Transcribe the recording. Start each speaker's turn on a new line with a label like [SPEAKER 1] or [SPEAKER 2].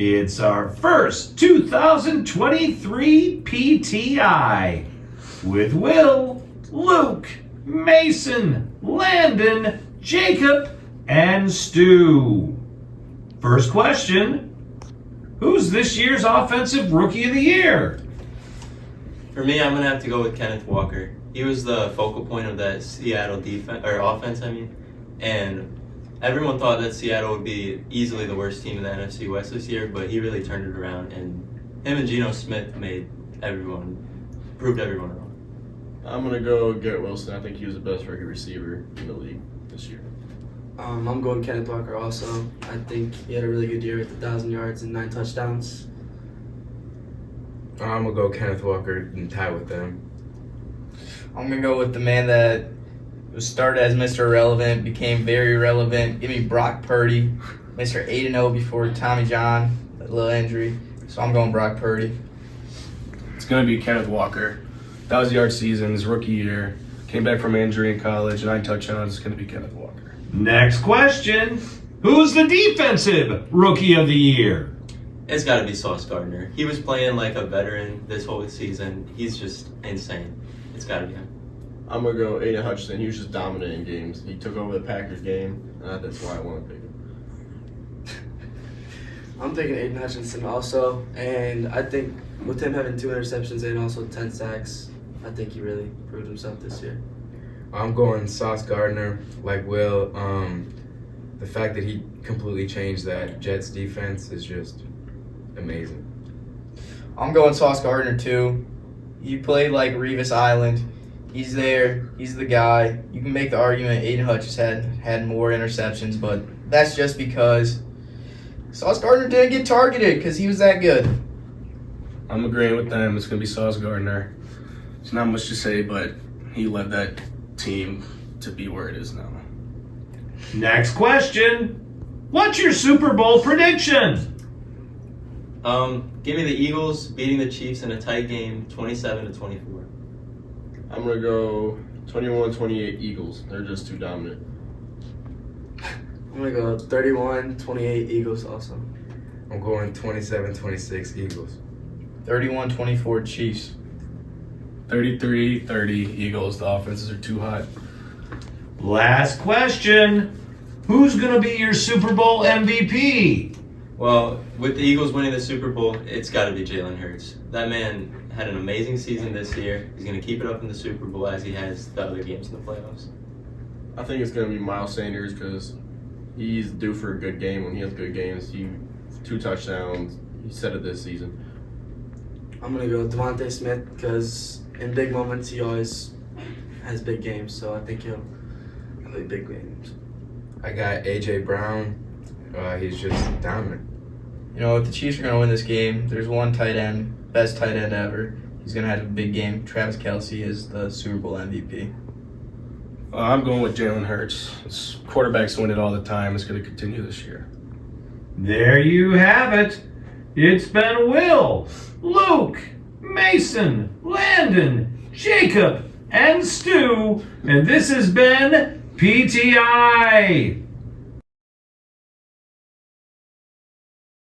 [SPEAKER 1] It's our first 2023 PTI with Will, Luke, Mason, Landen, Jacob, and Stu. First question, who's this year's Offensive Rookie of the Year?
[SPEAKER 2] For me, I'm going to have to go with Kenneth Walker. He was the focal point of that Seattle offense, and everyone thought that Seattle would be easily the worst team in the NFC West this year, but he really turned it around, and him and Geno Smith proved everyone wrong.
[SPEAKER 3] I'm going to go Garrett Wilson. I think he was the best rookie receiver in the league this year.
[SPEAKER 4] I'm going Kenneth Walker also. I think he had a really good year with 1,000 yards and 9 touchdowns.
[SPEAKER 5] I'm going to go Kenneth Walker and tie with them.
[SPEAKER 6] I'm going to go with the man that was started as Mr. Irrelevant, became very relevant. Give me Brock Purdy, Mr. 8-0 before Tommy John, a little injury. So I'm going Brock Purdy.
[SPEAKER 7] It's going to be Kenneth Walker. 1,000-yard season, his rookie year. Came back from injury in college, 9 touchdowns. It's going to be Kenneth Walker.
[SPEAKER 1] Next question, who's the Defensive Rookie of the Year?
[SPEAKER 2] It's got to be Sauce Gardner. He was playing like a veteran this whole season. He's just insane. It's got to be him.
[SPEAKER 3] I'm going to go Aidan Hutchinson. He was just dominant in games. He took over the Packers game. That's why I want to pick him.
[SPEAKER 4] I'm thinking Aidan Hutchinson also, and I think with him having 2 interceptions and also 10 sacks, I think he really proved himself this year.
[SPEAKER 5] I'm going Sauce Gardner, like Will. The fact that he completely changed that Jets defense is just amazing.
[SPEAKER 6] I'm going Sauce Gardner too. He played like Revis Island. He's there. He's the guy. You can make the argument Aidan Hutchinson had more interceptions, but that's just because Sauce Gardner didn't get targeted because he was that good.
[SPEAKER 7] I'm agreeing with them. It's going to be Sauce Gardner. There's not much to say, but he led that team to be where it is now.
[SPEAKER 1] Next question, what's your Super Bowl prediction?
[SPEAKER 2] Give me the Eagles beating the Chiefs in a tight game, 27-24.
[SPEAKER 3] I'm going to go 21-28 Eagles. They're just too dominant.
[SPEAKER 4] I'm going to go 31-28 Eagles also.
[SPEAKER 5] I'm going 27-26 Eagles.
[SPEAKER 6] 31-24 Chiefs.
[SPEAKER 7] 33-30 Eagles. The offenses are too hot.
[SPEAKER 1] Last question, who's going to be your Super Bowl MVP?
[SPEAKER 2] Well, with the Eagles winning the Super Bowl, it's got to be Jalen Hurts. That man had an amazing season this year. He's going to keep it up in the Super Bowl as he has the other games in the playoffs.
[SPEAKER 3] I think it's going to be Miles Sanders because he's due for a good game. When he has good games, 2 touchdowns. He said it this season.
[SPEAKER 4] I'm going to go Devontae Smith because in big moments he always has big games, so I think he'll have big games.
[SPEAKER 5] I got A.J. Brown. He's just dominant.
[SPEAKER 6] You know, if the Chiefs are going to win this game, there's one tight end, best tight end ever. He's going to have a big game. Travis Kelce is the Super Bowl MVP.
[SPEAKER 7] I'm going with Jalen Hurts. Quarterbacks win it all the time. It's going to continue this year.
[SPEAKER 1] There you have it. It's been Will, Luke, Mason, Landen, Jacob, and Stu, and this has been PTI.